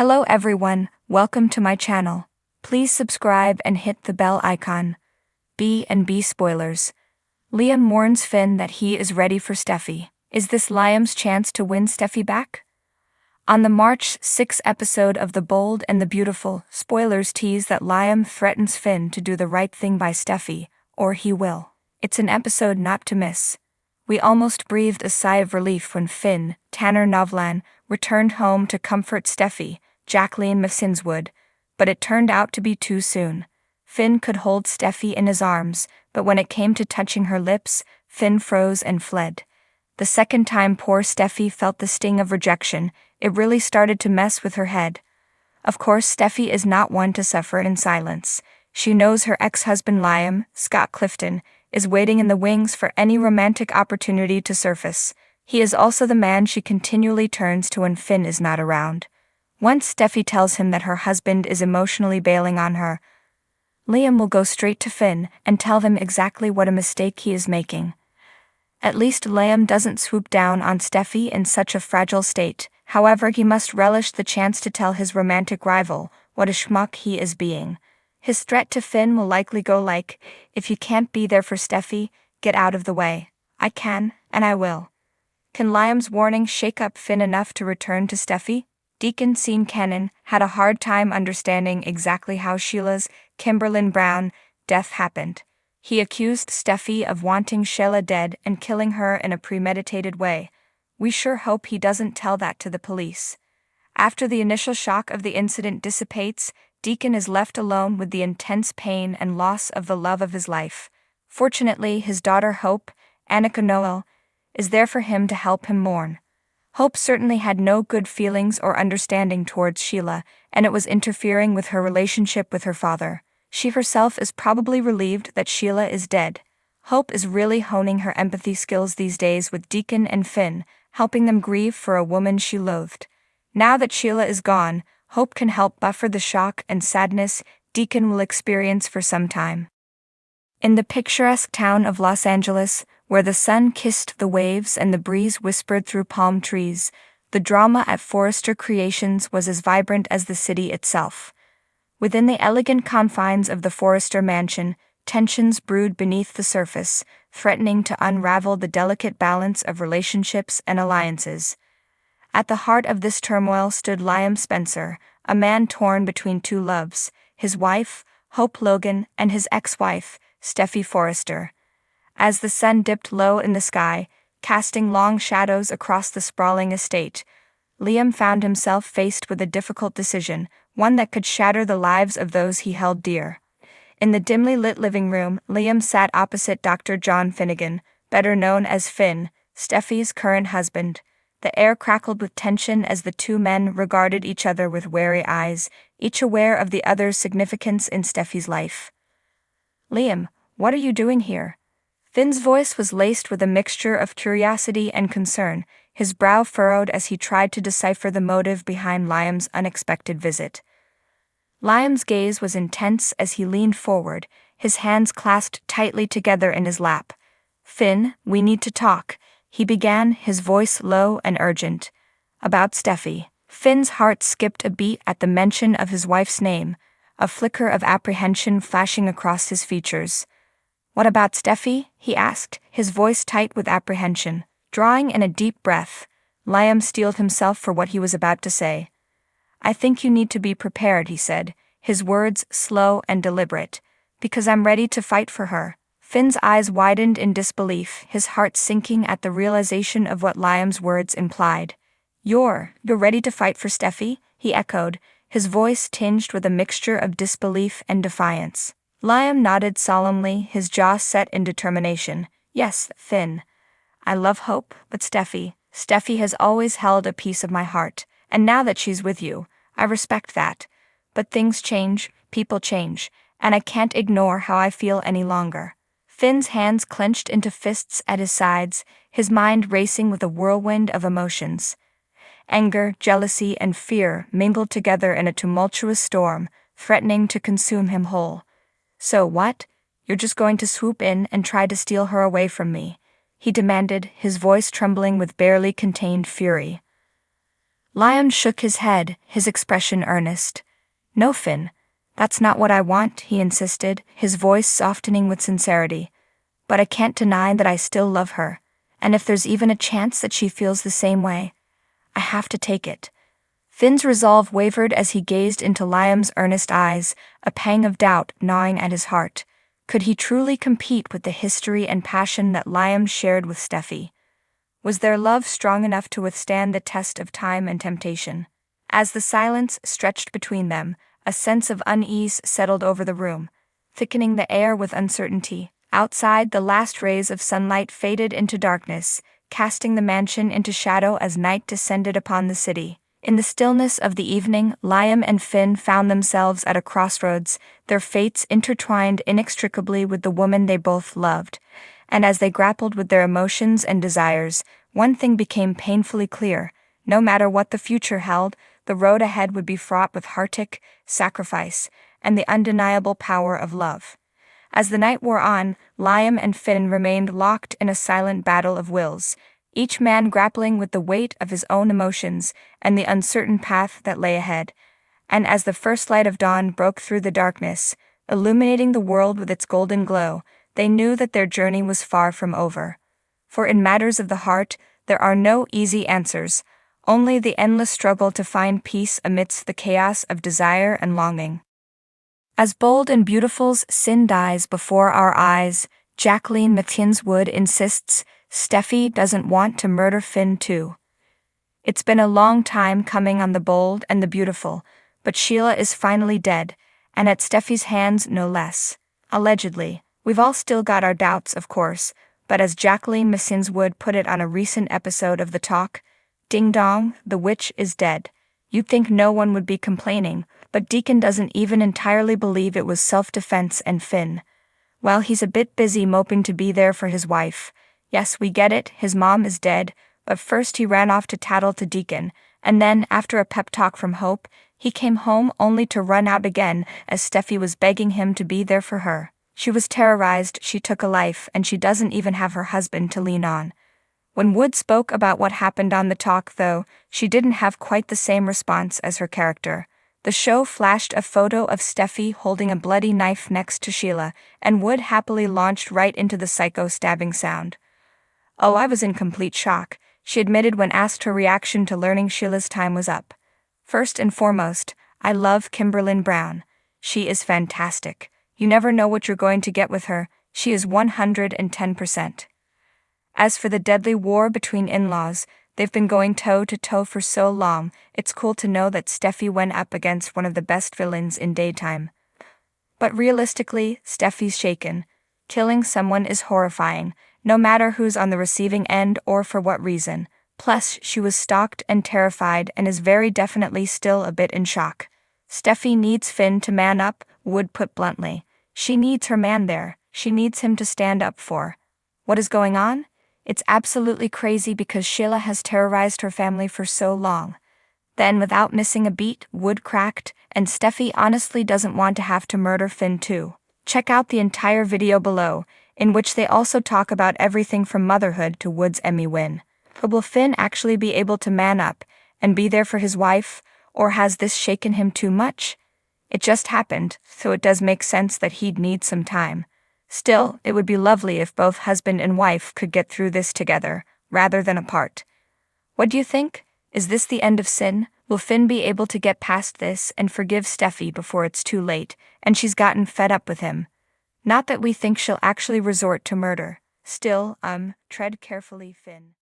Hello everyone, welcome to my channel. Please subscribe and hit the bell icon. B&B spoilers. Liam warns Finn that he is ready for Steffy. Is this Liam's chance to win Steffy back? On the March 6 episode of The Bold and the Beautiful, spoilers tease that Liam threatens Finn to do the right thing by Steffy, or he will. It's an episode not to miss. We almost breathed a sigh of relief when Finn, Tanner Novlan, returned home to comfort Steffy, Jacqueline Masinswood, but it turned out to be too soon. Finn could hold Steffy in his arms, but when it came to touching her lips, Finn froze and fled. The second time poor Steffy felt the sting of rejection, it really started to mess with her head. Of course, Steffy is not one to suffer in silence. She knows her ex-husband Liam, Scott Clifton, is waiting in the wings for any romantic opportunity to surface. He is also the man she continually turns to when Finn is not around. Once Steffy tells him that her husband is emotionally bailing on her, Liam will go straight to Finn and tell them exactly what a mistake he is making. At least Liam doesn't swoop down on Steffy in such a fragile state. However, he must relish the chance to tell his romantic rival what a schmuck he is being. His threat to Finn will likely go like, "If you can't be there for Steffy, get out of the way. I can, and I will." Can Liam's warning shake up Finn enough to return to Steffy? Deacon Sean Cannon had a hard time understanding exactly how Sheila's, Kimberlyn Brown, death happened. He accused Steffy of wanting Sheila dead and killing her in a premeditated way. We sure hope he doesn't tell that to the police. After the initial shock of the incident dissipates, Deacon is left alone with the intense pain and loss of the love of his life. Fortunately, his daughter Hope, Annika Noel, is there for him to help him mourn. Hope certainly had no good feelings or understanding towards Sheila, and it was interfering with her relationship with her father. She herself is probably relieved that Sheila is dead. Hope is really honing her empathy skills these days with Deacon and Finn, helping them grieve for a woman she loathed. Now that Sheila is gone, Hope can help buffer the shock and sadness Deacon will experience for some time. In the picturesque town of Los Angeles, where the sun kissed the waves and the breeze whispered through palm trees, the drama at Forrester Creations was as vibrant as the city itself. Within the elegant confines of the Forrester mansion, tensions brewed beneath the surface, threatening to unravel the delicate balance of relationships and alliances. At the heart of this turmoil stood Liam Spencer, a man torn between two loves, his wife, Hope Logan, and his ex-wife, Steffy Forrester. As the sun dipped low in the sky, casting long shadows across the sprawling estate, Liam found himself faced with a difficult decision, one that could shatter the lives of those he held dear. In the dimly lit living room, Liam sat opposite Dr. John Finnegan, better known as Finn, Steffy's current husband. The air crackled with tension as the two men regarded each other with wary eyes, each aware of the other's significance in Steffy's life. "Liam, what are you doing here?" Finn's voice was laced with a mixture of curiosity and concern, his brow furrowed as he tried to decipher the motive behind Liam's unexpected visit. Liam's gaze was intense as he leaned forward, his hands clasped tightly together in his lap. "Finn, we need to talk," he began, his voice low and urgent. "About Steffy." Finn's heart skipped a beat at the mention of his wife's name, a flicker of apprehension flashing across his features. "What about Steffy?" he asked, his voice tight with apprehension. Drawing in a deep breath, Liam steeled himself for what he was about to say. "I think you need to be prepared," he said, his words slow and deliberate, "because I'm ready to fight for her." Finn's eyes widened in disbelief, his heart sinking at the realization of what Liam's words implied. You're ready to fight for Steffy?" he echoed, his voice tinged with a mixture of disbelief and defiance. Liam nodded solemnly, his jaw set in determination. "Yes, Finn. I love Hope, but Steffy has always held a piece of my heart, and now that she's with you, I respect that. But things change, people change, and I can't ignore how I feel any longer." Finn's hands clenched into fists at his sides, his mind racing with a whirlwind of emotions. Anger, jealousy, and fear mingled together in a tumultuous storm, threatening to consume him whole. "So what? You're just going to swoop in and try to steal her away from me?" he demanded, his voice trembling with barely contained fury. Liam shook his head, his expression earnest. No, Finn. That's not what I want, he insisted, his voice softening with sincerity. But I can't deny that I still love her, and if there's even a chance that she feels the same way, I have to take it. Finn's resolve wavered as he gazed into Liam's earnest eyes, a pang of doubt gnawing at his heart. Could he truly compete with the history and passion that Liam shared with Steffy? Was their love strong enough to withstand the test of time and temptation? As the silence stretched between them, a sense of unease settled over the room, thickening the air with uncertainty. Outside, the last rays of sunlight faded into darkness, casting the mansion into shadow as night descended upon the city. In the stillness of the evening, Liam and Finn found themselves at a crossroads, their fates intertwined inextricably with the woman they both loved. And as they grappled with their emotions and desires, one thing became painfully clear. No matter what the future held, the road ahead would be fraught with heartache, sacrifice, and the undeniable power of love. As the night wore on, Liam and Finn remained locked in a silent battle of wills, each man grappling with the weight of his own emotions and the uncertain path that lay ahead. And as the first light of dawn broke through the darkness, illuminating the world with its golden glow, they knew that their journey was far from over. For in matters of the heart, there are no easy answers, only the endless struggle to find peace amidst the chaos of desire and longing. As Bold and Beautiful's Sin dies before our eyes, Jacqueline Wood insists Steffy doesn't want to murder Finn too. It's been a long time coming on the Bold and the Beautiful, but Sheila is finally dead, and at Steffy's hands no less. Allegedly. We've all still got our doubts, of course, but as Jacqueline Wood put it on a recent episode of The Talk, ding dong, the witch is dead. You'd think no one would be complaining, but Deacon doesn't even entirely believe it was self-defense and Finn. Well, he's a bit busy moping to be there for his wife. Yes, we get it, his mom is dead, but first he ran off to tattle to Deacon, and then, after a pep talk from Hope, he came home only to run out again as Steffy was begging him to be there for her. She was terrorized, she took a life, and she doesn't even have her husband to lean on. When Wood spoke about what happened on The Talk, though, she didn't have quite the same response as her character. The show flashed a photo of Steffy holding a bloody knife next to Sheila, and Wood happily launched right into the psycho stabbing sound. Oh, I was in complete shock, she admitted when asked her reaction to learning Sheila's time was up. First and foremost, I love Kimberlyn Brown. She is fantastic. You never know what you're going to get with her, she is 110%. As for the deadly war between in-laws, they've been going toe-to-toe for so long, it's cool to know that Steffy went up against one of the best villains in daytime. But realistically, Steffy's shaken. Killing someone is horrifying, no matter who's on the receiving end or for what reason. Plus, she was stalked and terrified and is very definitely still a bit in shock. Steffy needs Finn to man up, Wood put bluntly. She needs her man there, she needs him to stand up for. What is going on? It's absolutely crazy because Sheila has terrorized her family for so long. Then, without missing a beat, Wood cracked, and Steffy honestly doesn't want to have to murder Finn too. Check out the entire video below, in which they also talk about everything from motherhood to Wood's Emmy win. But will Finn actually be able to man up and be there for his wife, or has this shaken him too much? It just happened, so it does make sense that he'd need some time. Still, it would be lovely if both husband and wife could get through this together, rather than apart. What do you think? Is this the end of Sin? Will Finn be able to get past this and forgive Steffy before it's too late, and she's gotten fed up with him? Not that we think she'll actually resort to murder. Still, tread carefully, Finn.